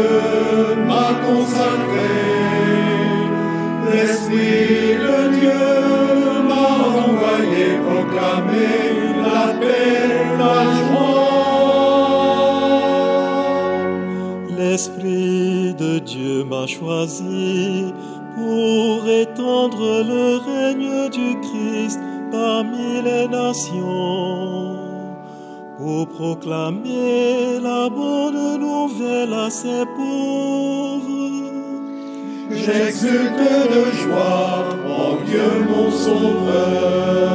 Dieu m'a consacré. L'Esprit de Dieu m'a envoyé proclamer la paix, la joie. L'Esprit de Dieu m'a choisi pour étendre le règne du Christ parmi les nations, pour proclamer la bonne nouvelle à ses pauvres. J'exulte de joie en Dieu mon Sauveur.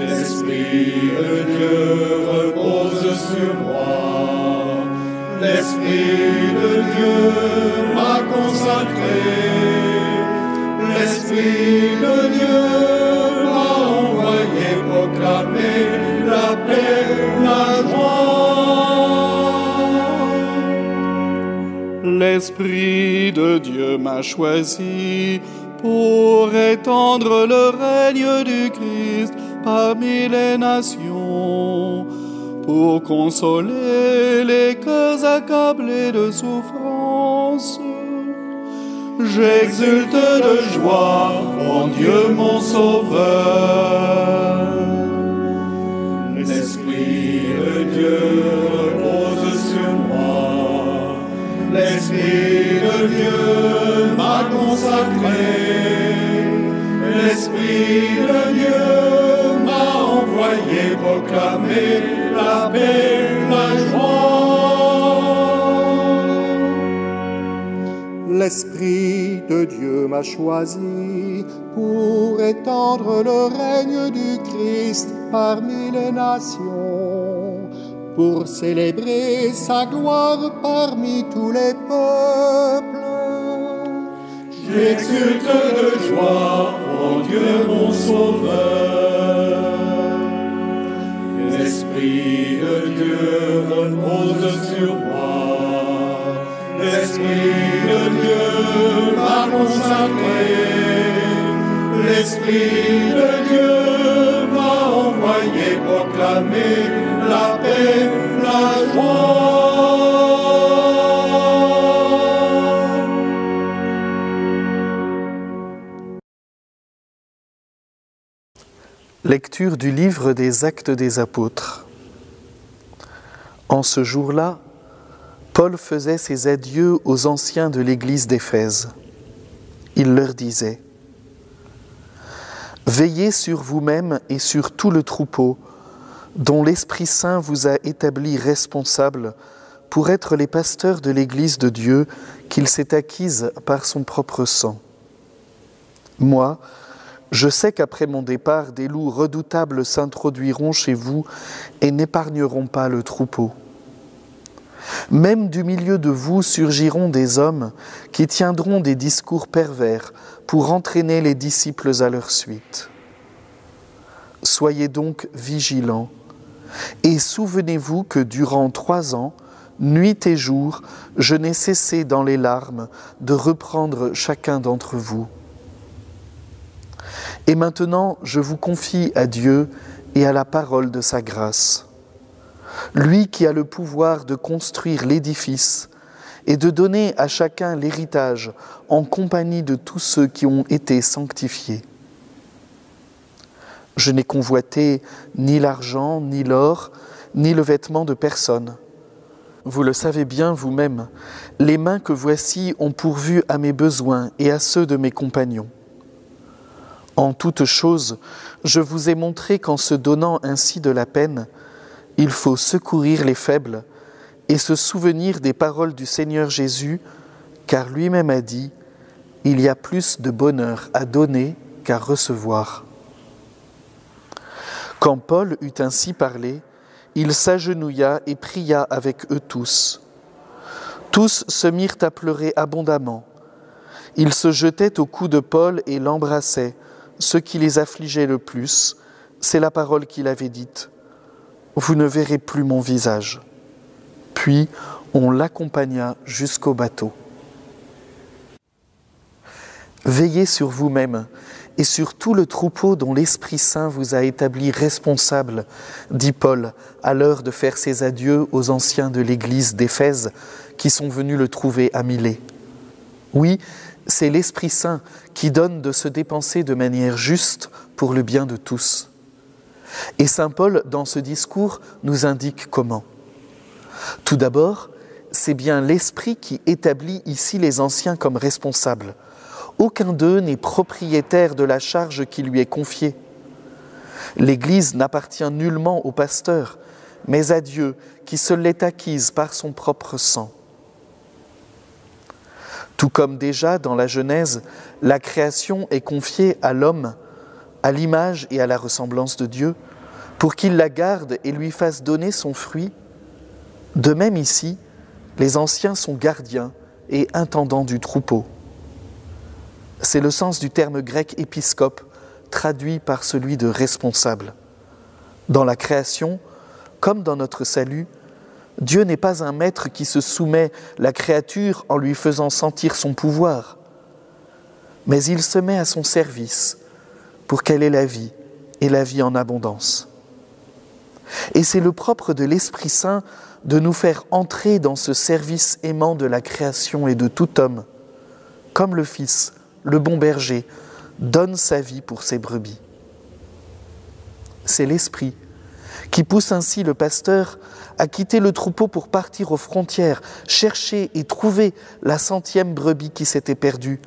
L'Esprit de Dieu repose sur moi. L'Esprit de Dieu m'a consacré. L'Esprit de Dieu m'a envoyé proclamer la paix, la joie. L'Esprit de Dieu m'a choisi pour étendre le règne du Christ parmi les nations, pour consoler les cœurs accablés de souffrance. J'exulte de joie en Dieu mon Sauveur. L'Esprit de Dieu repose sur moi. L'Esprit de Dieu m'a consacré. L'Esprit de Dieu m'a envoyé proclamer la paix, la joie. L'Esprit de Dieu m'a choisi pour étendre le règne du Christ parmi les nations, pour célébrer sa gloire parmi tous les peuples. J'exulte de joie en Dieu mon Sauveur. L'Esprit de Dieu repose sur moi. L'Esprit de Dieu m'a consacré. L'Esprit de Dieu m'a envoyé proclamer la paix, la joie. Lecture du livre des Actes des Apôtres. En ce jour-là, Paul faisait ses adieux aux anciens de l'église d'Éphèse. Il leur disait : « Veillez sur vous-même et sur tout le troupeau, dont l'Esprit Saint vous a établis responsables pour être les pasteurs de l'église de Dieu qu'il s'est acquise par son propre sang. Moi, je sais qu'après mon départ, des loups redoutables s'introduiront chez vous et n'épargneront pas le troupeau. Même du milieu de vous surgiront des hommes qui tiendront des discours pervers pour entraîner les disciples à leur suite. Soyez donc vigilants et souvenez-vous que durant 3 ans, nuit et jour, je n'ai cessé dans les larmes de reprendre chacun d'entre vous. Et maintenant, je vous confie à Dieu et à la parole de sa grâce. Lui qui a le pouvoir de construire l'édifice et de donner à chacun l'héritage en compagnie de tous ceux qui ont été sanctifiés. Je n'ai convoité ni l'argent, ni l'or, ni le vêtement de personne. Vous le savez bien vous-même, les mains que voici ont pourvu à mes besoins et à ceux de mes compagnons. En toute chose, je vous ai montré qu'en se donnant ainsi de la peine, il faut secourir les faibles et se souvenir des paroles du Seigneur Jésus, car lui-même a dit « Il y a plus de bonheur à donner qu'à recevoir ». Quand Paul eut ainsi parlé, il s'agenouilla et pria avec eux tous. Tous se mirent à pleurer abondamment. Ils se jetaient au cou de Paul et l'embrassaient. Ce qui les affligeait le plus, c'est la parole qu'il avait dite. « Vous ne verrez plus mon visage ». Puis on l'accompagna jusqu'au bateau. Veillez sur vous-même et sur tout le troupeau dont l'Esprit Saint vous a établi responsable, dit Paul, à l'heure de faire ses adieux aux anciens de l'église d'Éphèse qui sont venus le trouver à Milet. Oui, c'est l'Esprit Saint qui donne de se dépenser de manière juste pour le bien de tous. Et saint Paul, dans ce discours, nous indique comment. Tout d'abord, c'est bien l'Esprit qui établit ici les anciens comme responsables. Aucun d'eux n'est propriétaire de la charge qui lui est confiée. L'Église n'appartient nullement au pasteur, mais à Dieu qui se l'est acquise par son propre sang. Tout comme déjà dans la Genèse, la création est confiée à l'homme, à l'image et à la ressemblance de Dieu, pour qu'il la garde et lui fasse donner son fruit. De même ici, les anciens sont gardiens et intendants du troupeau. C'est le sens du terme grec épiscope, traduit par celui de responsable. Dans la création, comme dans notre salut, Dieu n'est pas un maître qui se soumet la créature en lui faisant sentir son pouvoir, mais il se met à son service pour qu'elle ait la vie et la vie en abondance. Et c'est le propre de l'Esprit Saint de nous faire entrer dans ce service aimant de la création et de tout homme, comme le Fils, le bon berger, donne sa vie pour ses brebis. C'est l'Esprit qui pousse ainsi le pasteur à quitter le troupeau pour partir aux frontières, chercher et trouver la 100e brebis qui s'était perdue,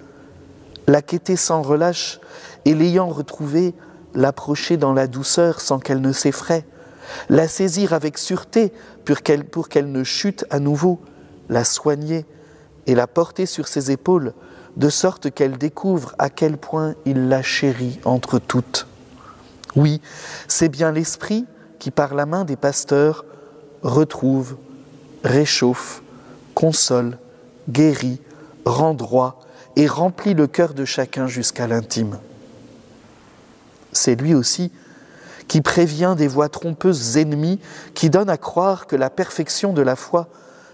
la quêter sans relâche et l'ayant retrouvée, l'approcher dans la douceur sans qu'elle ne s'effraie, la saisir avec sûreté pour qu'elle ne chute à nouveau, la soigner et la porter sur ses épaules, de sorte qu'elle découvre à quel point il la chérit entre toutes. Oui, c'est bien l'Esprit qui, par la main des pasteurs, retrouve, réchauffe, console, guérit, rend droit et remplit le cœur de chacun jusqu'à l'intime. C'est lui aussi qui prévient des voix trompeuses ennemies qui donnent à croire que la perfection de la foi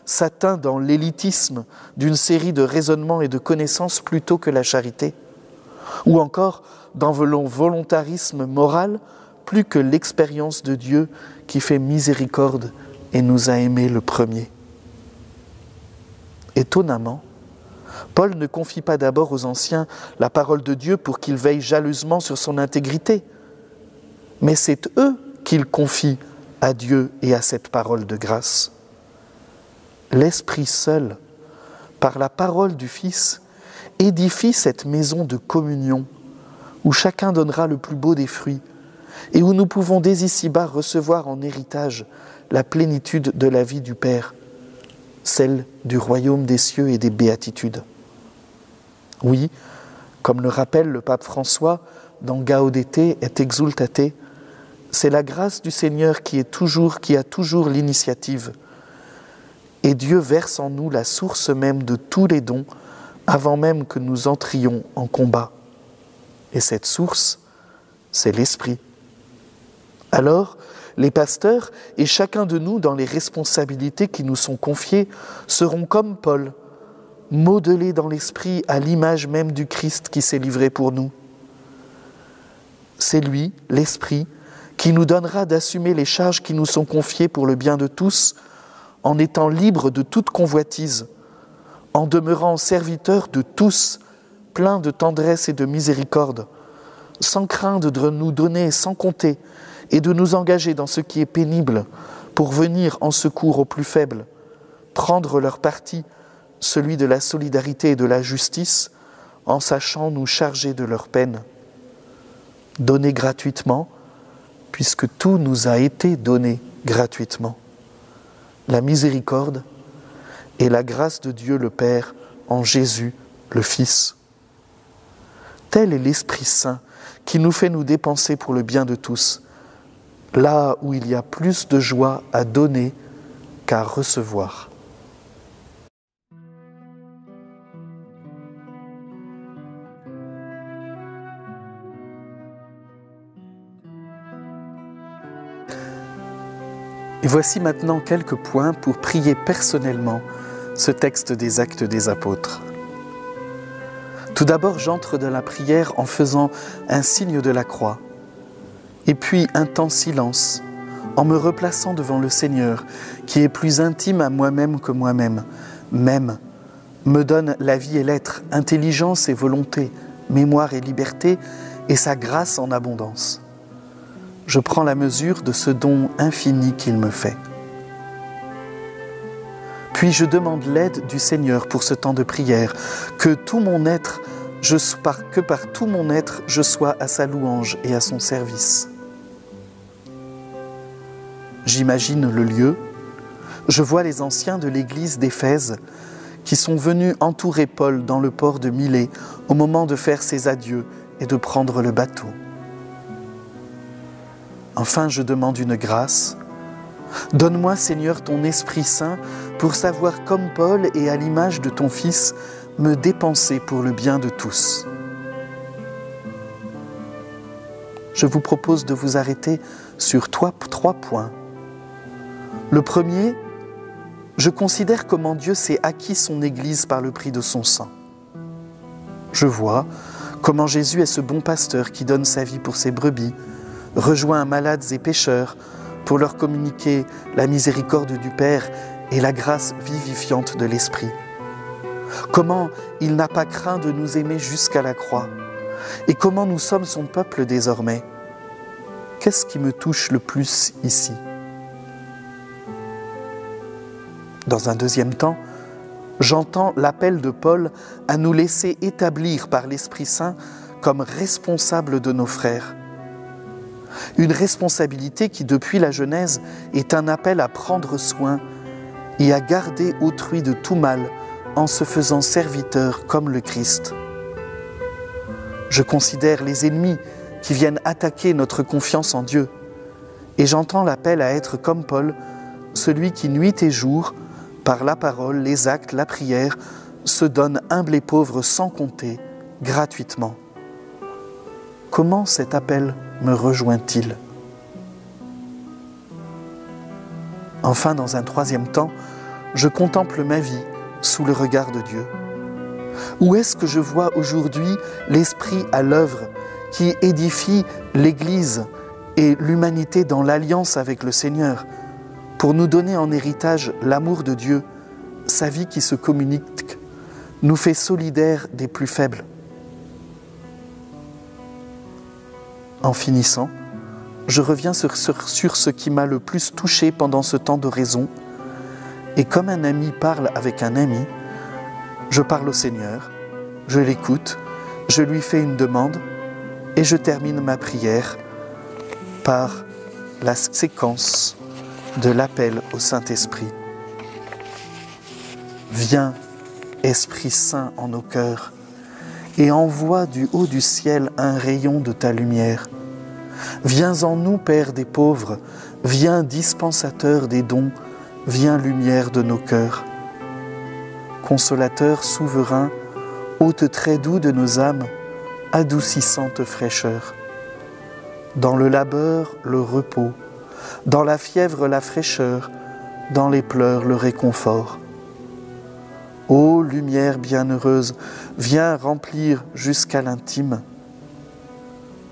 s'atteint dans l'élitisme d'une série de raisonnements et de connaissances plutôt que la charité, ou encore dans le volontarisme moral plus que l'expérience de Dieu qui fait miséricorde et nous a aimés le premier. Étonnamment, Paul ne confie pas d'abord aux anciens la parole de Dieu pour qu'ils veillent jalousement sur son intégrité, mais c'est eux qu'il confie à Dieu et à cette parole de grâce. L'Esprit seul, par la parole du Fils, édifie cette maison de communion où chacun donnera le plus beau des fruits et où nous pouvons dès ici-bas recevoir en héritage la plénitude de la vie du Père, celle du royaume des cieux et des béatitudes. Oui, comme le rappelle le pape François dans Gaudete et Exsultate, c'est la grâce du Seigneur qui a toujours l'initiative. Et Dieu verse en nous la source même de tous les dons avant même que nous entrions en combat. Et cette source, c'est l'Esprit. Alors, les pasteurs et chacun de nous dans les responsabilités qui nous sont confiées seront comme Paul, modelés dans l'Esprit à l'image même du Christ qui s'est livré pour nous. C'est lui, l'Esprit, qui nous donnera d'assumer les charges qui nous sont confiées pour le bien de tous, en étant libres de toute convoitise, en demeurant serviteurs de tous, pleins de tendresse et de miséricorde, sans craindre de nous donner sans compter et de nous engager dans ce qui est pénible pour venir en secours aux plus faibles, prendre leur parti, celui de la solidarité et de la justice, en sachant nous charger de leur peine. Donner gratuitement, puisque tout nous a été donné gratuitement. La miséricorde et la grâce de Dieu le Père en Jésus le Fils. Tel est l'Esprit Saint qui nous fait nous dépenser pour le bien de tous, là où il y a plus de joie à donner qu'à recevoir. Et voici maintenant quelques points pour prier personnellement ce texte des Actes des Apôtres. Tout d'abord, j'entre dans la prière en faisant un signe de la croix, et puis un temps silence, en me replaçant devant le Seigneur, qui est plus intime à moi-même que moi-même, même, me donne la vie et l'être, intelligence et volonté, mémoire et liberté, et sa grâce en abondance. Je prends la mesure de ce don infini qu'il me fait. Puis je demande l'aide du Seigneur pour ce temps de prière, que par tout mon être, je sois à sa louange et à son service. J'imagine le lieu, je vois les anciens de l'église d'Éphèse qui sont venus entourer Paul dans le port de Milet au moment de faire ses adieux et de prendre le bateau. Enfin, je demande une grâce. Donne-moi, Seigneur, ton Esprit Saint pour savoir, comme Paul et à l'image de ton Fils, me dépenser pour le bien de tous. Je vous propose de vous arrêter sur trois points. Le premier, je considère comment Dieu s'est acquis son Église par le prix de son sang. Je vois comment Jésus est ce bon pasteur qui donne sa vie pour ses brebis, rejoint malades et pécheurs pour leur communiquer la miséricorde du Père et la grâce vivifiante de l'Esprit. Comment il n'a pas craint de nous aimer jusqu'à la croix, et comment nous sommes son peuple désormais. Qu'est-ce qui me touche le plus ici ? Dans un deuxième temps, j'entends l'appel de Paul à nous laisser établir par l'Esprit Saint comme responsables de nos frères. Une responsabilité qui, depuis la Genèse, est un appel à prendre soin et à garder autrui de tout mal en se faisant serviteur comme le Christ. Je considère les ennemis qui viennent attaquer notre confiance en Dieu et j'entends l'appel à être comme Paul, celui qui nuit et jour, par la parole, les actes, la prière, se donne humble et pauvre sans compter, gratuitement. Comment cet appel me rejoint-il ? Enfin, dans un troisième temps, je contemple ma vie sous le regard de Dieu. Où est-ce que je vois aujourd'hui l'Esprit à l'œuvre qui édifie l'Église et l'humanité dans l'alliance avec le Seigneur pour nous donner en héritage l'amour de Dieu, sa vie qui se communique, nous fait solidaires des plus faibles. En finissant, je reviens sur ce qui m'a le plus touché pendant ce temps d'oraison, et comme un ami parle avec un ami, je parle au Seigneur, je l'écoute, je lui fais une demande, et je termine ma prière par la séquence de l'appel au Saint-Esprit. Viens, Esprit Saint, en nos cœurs, et envoie du haut du ciel un rayon de ta lumière. Viens en nous, Père des pauvres, viens dispensateur des dons, viens lumière de nos cœurs. Consolateur souverain, hôte très doux de nos âmes, adoucissante fraîcheur. Dans le labeur, le repos, dans la fièvre, la fraîcheur, dans les pleurs, le réconfort. Ô lumière bienheureuse, viens remplir jusqu'à l'intime.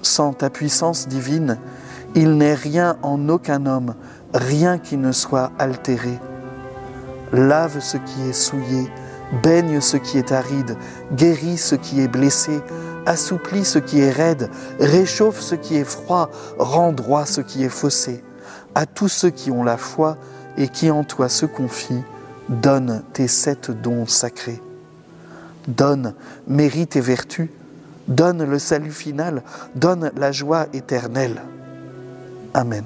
Sans ta puissance divine, il n'est rien en aucun homme, rien qui ne soit altéré. Lave ce qui est souillé, baigne ce qui est aride, guéris ce qui est blessé, assouplis ce qui est raide, réchauffe ce qui est froid, rends droit ce qui est faussé. À tous ceux qui ont la foi et qui en toi se confient, donne tes 7 dons sacrés. Donne mérite et vertu, donne le salut final, donne la joie éternelle. Amen.